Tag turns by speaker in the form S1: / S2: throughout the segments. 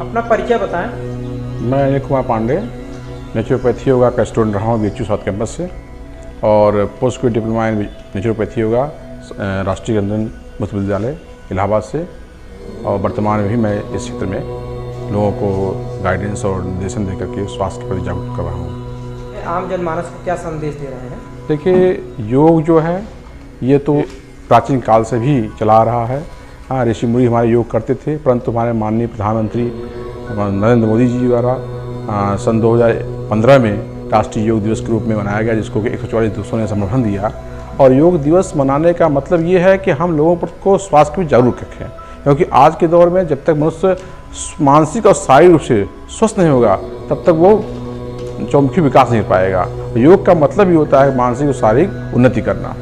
S1: अपना परिचय बताएं।
S2: मैं अनिल कुमार पांडे नेचुरोपैथी योगा का स्टूडेंट रहा हूँ BHU साउथ कैंपस से, और post graduate diploma in naturopathy yoga राष्ट्रीय रंजन विश्वविद्यालय इलाहाबाद से। और वर्तमान में भी मैं इस क्षेत्र में लोगों को गाइडेंस और निर्देशन दे करके स्वास्थ्य के प्रति जागरूक कर रहा हूँ।
S1: आम जनमानस को क्या संदेश दे रहे हैं?
S2: देखिए, योग जो है ये तो प्राचीन काल से भी चला आ रहा है। हाँ, ऋषि मुनि हमारे योग करते थे, परंतु हमारे माननीय प्रधानमंत्री नरेंद्र मोदी जी द्वारा सन 2015 में राष्ट्रीय योग दिवस के रूप में मनाया गया, जिसको कि 144 दिवसों ने समर्थन दिया। और योग दिवस मनाने का मतलब ये है कि हम लोगों को स्वास्थ्य में जागरूक रखें, क्योंकि आज के दौर में जब तक मनुष्य मानसिक और शारीरिक रूप से स्वस्थ नहीं होगा तब तक वो चौमुखी विकास नहीं पाएगा। योग का मतलब ही होता है मानसिक और शारीरिक उन्नति करना।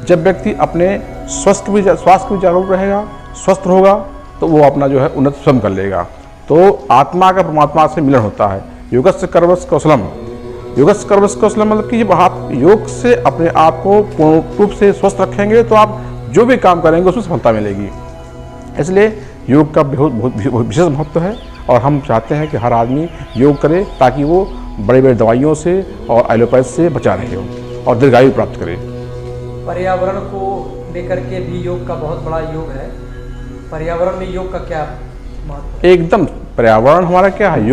S2: जब व्यक्ति अपने स्वास्थ्य में जागरूक रहेगा, स्वस्थ होगा, तो वो अपना जो है उन्नति स्वयं कर लेगा। तो आत्मा का परमात्मा से मिलन होता है। योगस्य कर्मस्य कौशलम, योगस्य कर्मस्य कौशलम मतलब कि जब आप योग से अपने आप को पूर्ण रूप से स्वस्थ रखेंगे तो आप जो भी काम करेंगे उसमें सफलता मिलेगी। इसलिए योग का बहुत विशेष महत्व है, और हम चाहते हैं कि हर आदमी योग करे ताकि वो बड़े बड़े दवाइयों से और एलोपैथ से बचा रहे हो और दीर्घायु प्राप्त करे।
S1: पर्यावरण को लेकर के भी योग का बहुत बड़ा योग है। पर्यावरण में योग का क्या महत्व?
S2: एकदम, पर्यावरण हमारा क्या है?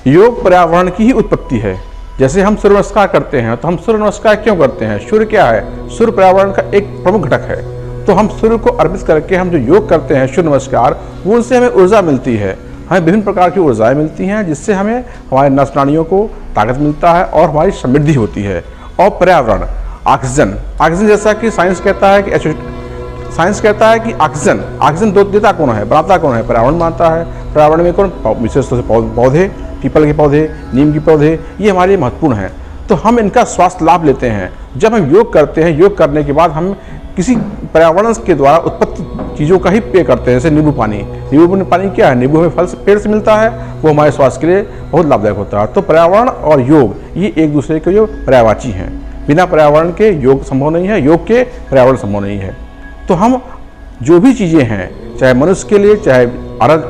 S2: योग पर्यावरण की ही उत्पत्ति है। जैसे हम सूर्य नमस्कार करते हैं तो हम सूर्य नमस्कार क्यों करते हैं? सूर्य क्या है? सूर्य पर्यावरण का एक प्रमुख घटक है। तो हम सूर्य को अर्पित करके हम जो योग करते हैं सूर्य नमस्कार, वो उनसे हमें ऊर्जा मिलती है। हमें विभिन्न प्रकार की ऊर्जाएं मिलती हैं, जिससे हमें हमारे नस नाड़ियों को ताकत मिलता है और हमारी समृद्धि होती है। और पर्यावरण, ऑक्सीजन जैसा कि साइंस कहता है कि ऑक्सीजन देता कौन है, बनाता कौन है? पर्यावरण बनाता है। पर्यावरण में कौन? विशेष तौर से पौधे, पीपल के पौधे, नीम के पौधे, ये हमारे लिए महत्वपूर्ण हैं। तो हम इनका स्वास्थ्य लाभ लेते हैं। जब हम योग करते हैं, योग करने के बाद हम किसी पर्यावरण के द्वारा उत्पत्ति चीज़ों का ही पेय करते हैं। जैसे नींबू पानी क्या है? नींबू हमें फल से पेड़ से मिलता है, वो हमारे स्वास्थ्य के लिए बहुत लाभदायक होता है। तो पर्यावरण और योग ये एक दूसरे के जो पर्यायवाची हैं। बिना पर्यावरण के योग संभव नहीं है, योग के पर्यावरण संभव नहीं है। तो हम जो भी चीज़ें हैं, चाहे मनुष्य के लिए, चाहे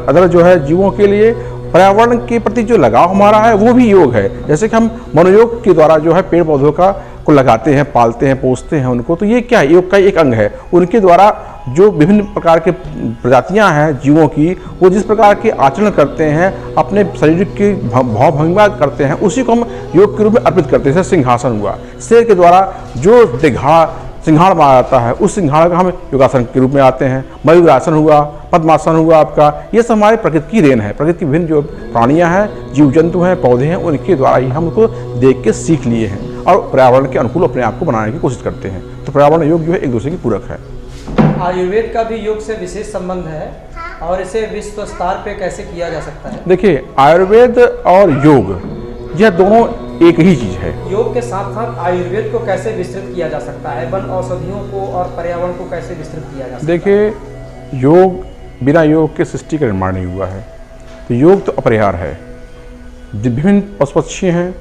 S2: अदर जो है जीवों के लिए, पर्यावरण के प्रति जो लगाव हमारा है वो भी योग है। जैसे कि हम मनोयोग के द्वारा जो है पेड़ पौधों को लगाते हैं, पालते हैं, पोसते हैं उनको, तो ये क्या है? योग का एक अंग है। उनके द्वारा जो विभिन्न प्रकार के प्रजातियां हैं जीवों की, वो जिस प्रकार के आचरण करते हैं, अपने शरीर की भाव भंगिमा करते हैं, उसी को हम योग के रूप में अर्पित करते हैं। जैसे सिंहासन हुआ, शेर के द्वारा जो सिंघाड़ मारा जाता है, उस सिंघाड़ का हम योगासन के रूप में आते हैं। मयूरासन हुआ, पद्मासन हुआ आपका, ये सब हमारे प्रकृति की देन है। प्रकृति की विभिन्न जो प्राणियां हैं, जीव जंतु हैं, पौधे हैं, उनके द्वारा ही हम उनको देख के सीख लिए हैं और पर्यावरण के अनुकूल अपने आप को बनाने की कोशिश करते हैं। तो पर्यावरण योग जो है एक दूसरे की पूरक है।
S1: आयुर्वेद का भी योग से विशेष संबंध है, और इसे विश्व स्तर पे कैसे किया जा सकता है?
S2: देखिए, आयुर्वेद और योग यह दोनों एक ही चीज़ है।
S1: योग के साथ साथ आयुर्वेद को कैसे विस्तृत किया जा सकता है? वन औषधियों को और पर्यावरण को कैसे विस्तृत किया जा सकता है?
S2: देखिए, योग बिना योग के सृष्टि का निर्माण नहीं हुआ है। तो योग तो अपरिहार्य है। विभिन्न पशु पक्षी हैं,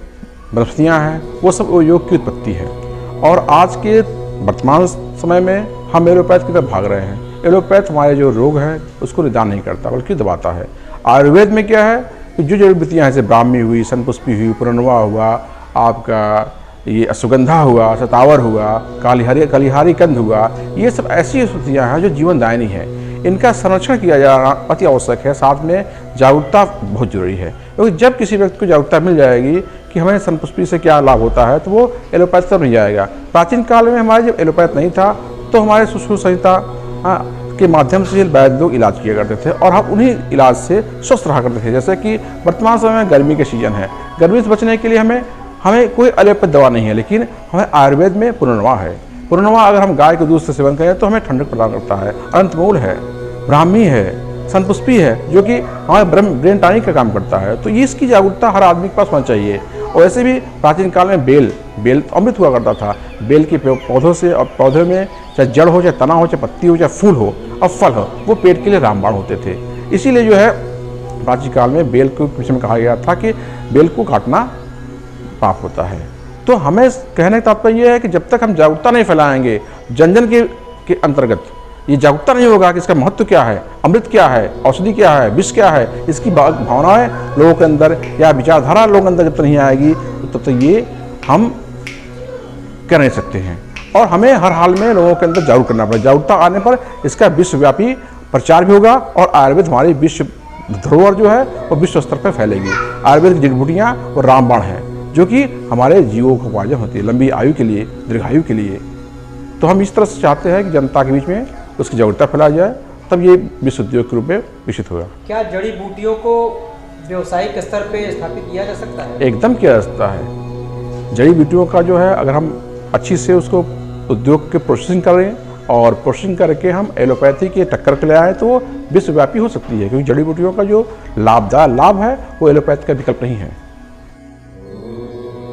S2: वनस्पतियाँ हैं, वो सब वो योग की उत्पत्ति है। और आज के वर्तमान समय में हम एलोपैथ की तरफ भाग रहे हैं। एलोपैथ हमारे जो रोग है उसको निदान नहीं करता बल्कि दबाता है। आयुर्वेद में क्या है कि जो जड़ी बूटियाँ जैसे ब्राह्मी हुई, सनपुष्पी हुई, पुरनवा हुआ, आपका ये अश्वगंधा हुआ, शतावर हुआ, कालीहारी कंद हुआ, ये सब ऐसी औषधियाँ हैं जो जीवनदायिनी है। इनका संरक्षण किया जाना अति आवश्यक है। साथ में जागरूकता बहुत जरूरी है, क्योंकि जब किसी व्यक्ति को जागरूकता मिल जाएगी कि हमें सनपुष्पी से क्या लाभ होता है, तो वो एलोपैथ तक नहीं जाएगा। प्राचीन काल में हमारे जब एलोपैथ नहीं था तो हमारे सुश्रुत संहिता के माध्यम से वैद्य लोग इलाज किया करते थे, और हम उन्हीं इलाज से स्वस्थ रहा करते थे। जैसे कि वर्तमान समय में गर्मी के सीजन है, गर्मी से बचने के लिए हमें कोई एलोपैथ दवा नहीं है, लेकिन हमें आयुर्वेद में पुनर्वा है। पुनर्वा अगर हम गाय के दूध से सेवन करें तो हमें ठंडक प्रदान करता है। अनंतमूल है, ब्राह्मी है, सनपुष्पी है, जो कि हमारे ब्रेन टॉनिक का काम करता है। तो ये इसकी जागरूकता हर आदमी के पास होना चाहिए। और ऐसे भी प्राचीन काल में बेल तो अमृत हुआ करता था। बेल के पौधों से, और पौधे में चाहे जड़ हो, चाहे तना हो, चाहे पत्ती हो, चाहे फूल हो और फल हो, वो पेट के लिए रामबाण होते थे। इसीलिए जो है प्राचीन काल में बेल के विषय में कहा गया था कि बेल को काटना पाप होता है। तो हमें कहने का तात्पर्य यह है कि जब तक हम जागरूकता नहीं फैलाएंगे जन जन के अंतर्गत, ये जागरूकता नहीं होगा कि इसका महत्व क्या है, अमृत क्या है, औषधि क्या है, विष क्या है, इसकी भावनाएं लोगों के अंदर या विचारधारा लोगों के अंदर जब तक नहीं आएगी तब तक ये हम कर नहीं सकते हैं। और हमें हर हाल में लोगों के अंदर जागरूक करना पड़ेगा। जागरूकता आने पर इसका विश्वव्यापी प्रचार भी होगा और आयुर्वेद हमारी विश्व धरोहर जो है वो विश्व स्तर पर फैलेगी। आयुर्वेद की जड़ी बूटियाँ वो रामबाण है जो कि हमारे जीवों को उपार्जन होती है लंबी आयु के लिए, दीर्घायु के लिए। तो हम इस तरह से चाहते हैं कि जनता के बीच में उसकी जागरूकता फैलाई जाए, तब ये विश्व उद्योग के रूप में विकसित होगा।
S1: क्या जड़ी बूटियों को व्यवसायिक स्तर पे स्थापित किया जा सकता है?
S2: एकदम किया जा सकता है। जड़ी बूटियों का जो है अगर हम अच्छी से उसको उद्योग के प्रोसेसिंग करें और प्रोसेसिंग करके हम एलोपैथी के टक्कर के ले आए तो वो विश्वव्यापी हो सकती है, क्योंकि जड़ी बूटियों का जो लाभ है वो एलोपैथी का विकल्प नहीं है।